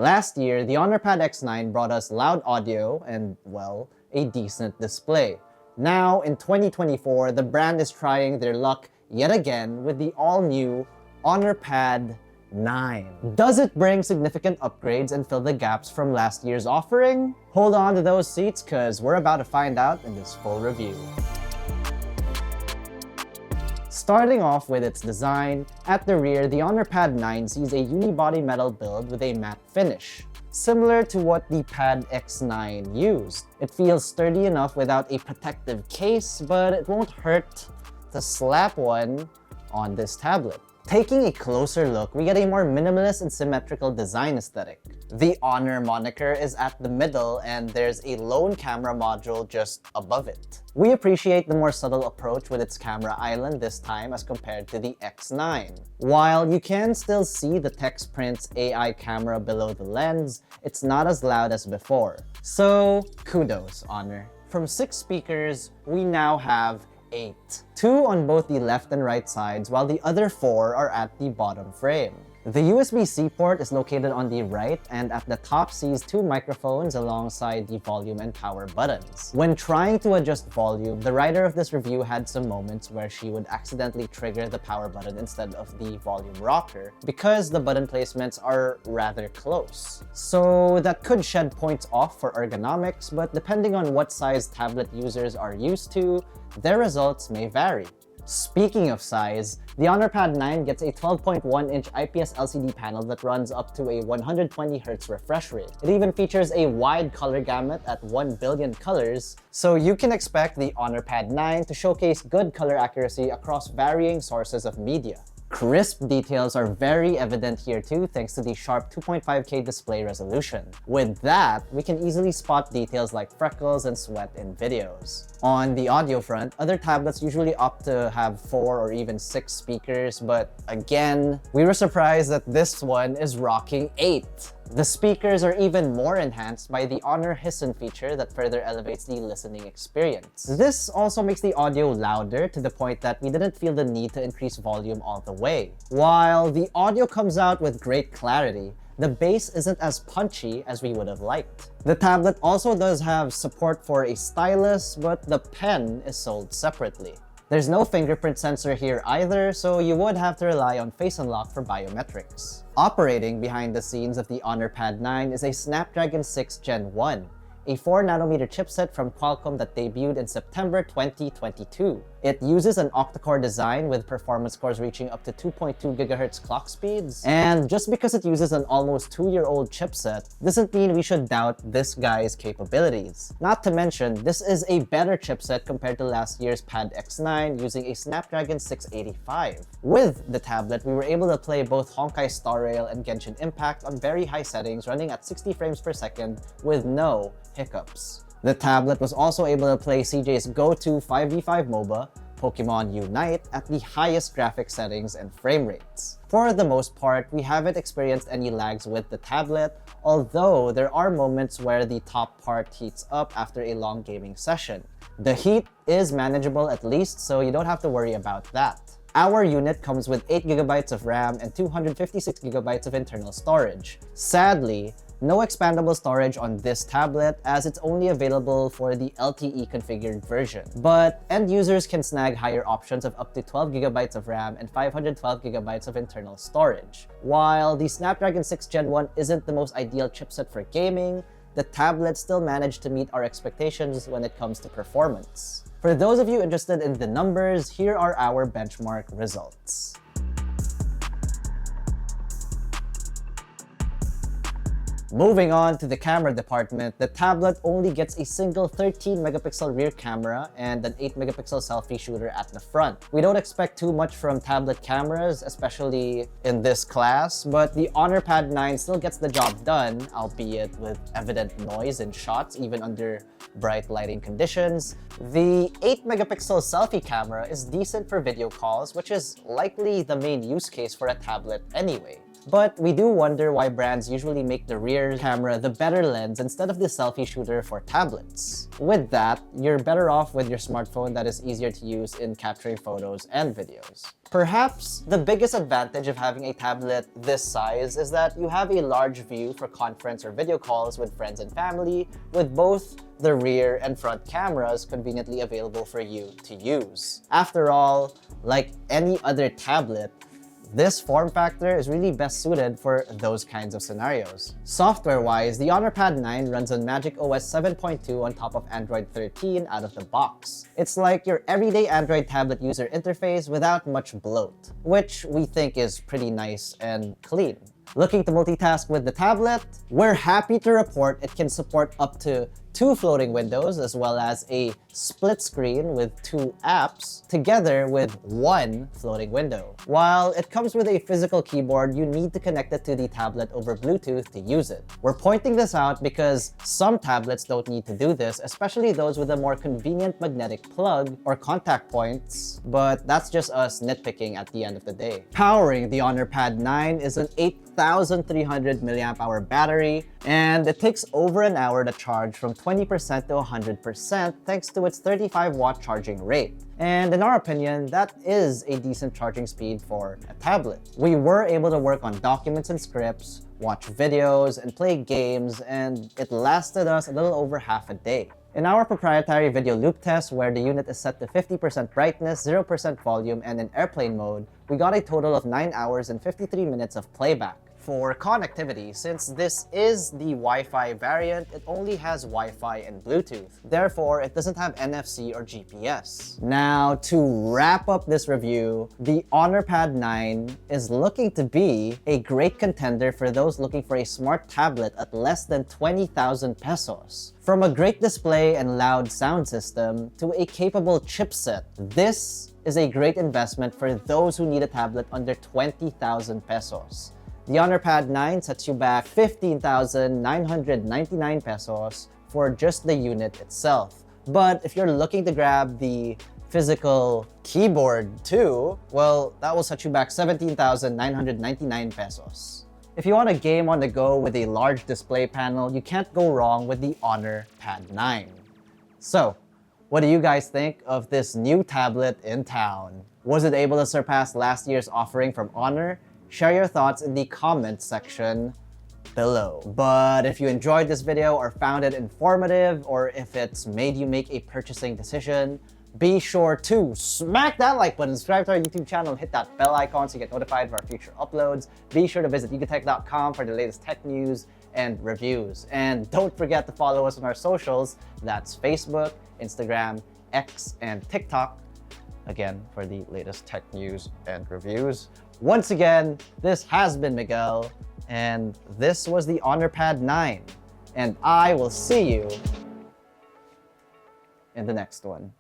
Last year, the Honor Pad X9 brought us loud audio and, well, a decent display. Now, in 2024, the brand is trying their luck yet again with the all-new Honor Pad 9. Does it bring significant upgrades and fill the gaps from last year's offering? Hold on to those seats, cause we're about to find out in this full review. Starting off with its design, at the rear, the Honor Pad 9 sees a unibody metal build with a matte finish. Similar to what the Pad X9 used. It feels sturdy enough without a protective case, but it won't hurt to slap one on this tablet. Taking a closer look, we get a more minimalist and symmetrical design aesthetic. The Honor moniker is at the middle and there's a lone camera module just above it. We appreciate the more subtle approach with its camera island this time as compared to the X9. While you can still see the TextPrint's AI camera below the lens, it's not as loud as before. So, kudos, Honor. From 6 speakers, we now have 8. 2 on both the left and right sides, while the other 4 are at the bottom frame. The USB-C port is located on the right and at the top sees 2 microphones alongside the volume and power buttons. When trying to adjust volume, the writer of this review had some moments where she would accidentally trigger the power button instead of the volume rocker because the button placements are rather close. So that could shed points off for ergonomics, but depending on what size tablet users are used to, their results may vary. Speaking of size, the Honor Pad 9 gets a 12.1-inch IPS LCD panel that runs up to a 120Hz refresh rate. It even features a wide color gamut at 1 billion colors, so you can expect the Honor Pad 9 to showcase good color accuracy across varying sources of media. Crisp details are very evident here too, thanks to the sharp 2.5K display resolution. With that, we can easily spot details like freckles and sweat in videos. On the audio front, other tablets usually opt to have 4 or even 6 speakers, but again, we were surprised that this one is rocking 8. The speakers are even more enhanced by the Honor Hissen feature that further elevates the listening experience. This also makes the audio louder to the point that we didn't feel the need to increase volume all the way. While the audio comes out with great clarity, the bass isn't as punchy as we would have liked. The tablet also does have support for a stylus, but the pen is sold separately. There's no fingerprint sensor here either, so you would have to rely on Face Unlock for biometrics. Operating behind the scenes of the Honor Pad 9 is a Snapdragon 6 Gen 1, a 4nm chipset from Qualcomm that debuted in September 2022. It uses an octa-core design with performance cores reaching up to 2.2 GHz clock speeds. And just because it uses an almost 2-year-old chipset doesn't mean we should doubt this guy's capabilities. Not to mention, this is a better chipset compared to last year's Pad X9 using a Snapdragon 685. With the tablet, we were able to play both Honkai Star Rail and Genshin Impact on very high settings running at 60 frames per second with no hiccups. The tablet was also able to play CJ's go-to 5v5 MOBA, Pokemon Unite, at the highest graphics settings and frame rates. For the most part, we haven't experienced any lags with the tablet, although there are moments where the top part heats up after a long gaming session. The heat is manageable at least, so you don't have to worry about that. Our unit comes with 8GB of RAM and 256GB of internal storage. Sadly, no expandable storage on this tablet as it's only available for the LTE configured version. But end users can snag higher options of up to 12GB of RAM and 512GB of internal storage. While the Snapdragon 6 Gen 1 isn't the most ideal chipset for gaming, the tablet still managed to meet our expectations when it comes to performance. For those of you interested in the numbers, here are our benchmark results. Moving on to the camera department, the tablet only gets a single 13-megapixel rear camera and an 8-megapixel selfie shooter at the front. We don't expect too much from tablet cameras, especially in this class, but the Honor Pad 9 still gets the job done, albeit with evident noise in shots even under bright lighting conditions. The 8-megapixel selfie camera is decent for video calls, which is likely the main use case for a tablet anyway. But we do wonder why brands usually make the rear camera the better lens instead of the selfie shooter for tablets. With that, you're better off with your smartphone that is easier to use in capturing photos and videos. Perhaps the biggest advantage of having a tablet this size is that you have a large view for conference or video calls with friends and family, with both the rear and front cameras conveniently available for you to use. After all, like any other tablet, this form factor is really best suited for those kinds of scenarios. Software-wise, the Honor Pad 9 runs on Magic OS 7.2 on top of Android 13 out of the box. It's like your everyday Android tablet user interface without much bloat, which we think is pretty nice and clean. Looking to multitask with the tablet? We're happy to report it can support up to 2 floating windows as well as a split screen with 2 apps together with 1 floating window. While it comes with a physical keyboard, you need to connect it to the tablet over Bluetooth to use it. We're pointing this out because some tablets don't need to do this, especially those with a more convenient magnetic plug or contact points, but that's just us nitpicking at the end of the day. Powering the Honor Pad 9 is an 8,300 mAh battery, and it takes over an hour to charge from 20% to 100% thanks to its 35-watt charging rate. And in our opinion, that is a decent charging speed for a tablet. We were able to work on documents and scripts, watch videos, and play games, and it lasted us a little over half a day. In our proprietary video loop test, where the unit is set to 50% brightness, 0% volume, and in airplane mode, we got a total of 9 hours and 53 minutes of playback. For connectivity, since this is the Wi-Fi variant, it only has Wi-Fi and Bluetooth. Therefore, it doesn't have NFC or GPS. Now, to wrap up this review, the Honor Pad 9 is looking to be a great contender for those looking for a smart tablet at less than 20,000 pesos. From a great display and loud sound system to a capable chipset, this is a great investment for those who need a tablet under 20,000 pesos. The Honor Pad 9 sets you back 15,999 pesos for just the unit itself. But if you're looking to grab the physical keyboard too, well, that will set you back 17,999 pesos. If you want a game on the go with a large display panel, you can't go wrong with the Honor Pad 9. So, what do you guys think of this new tablet in town? Was it able to surpass last year's offering from Honor? Share your thoughts in the comments section below. But if you enjoyed this video or found it informative, or if it's made you make a purchasing decision, be sure to smack that like button, subscribe to our YouTube channel, and hit that bell icon so you get notified of our future uploads. Be sure to visit yugatech.com for the latest tech news and reviews. And don't forget to follow us on our socials. That's Facebook, Instagram, X, and TikTok. Again, for the latest tech news and reviews. Once again, this has been Miguel, and this was the Honor Pad 9. And I will see you in the next one.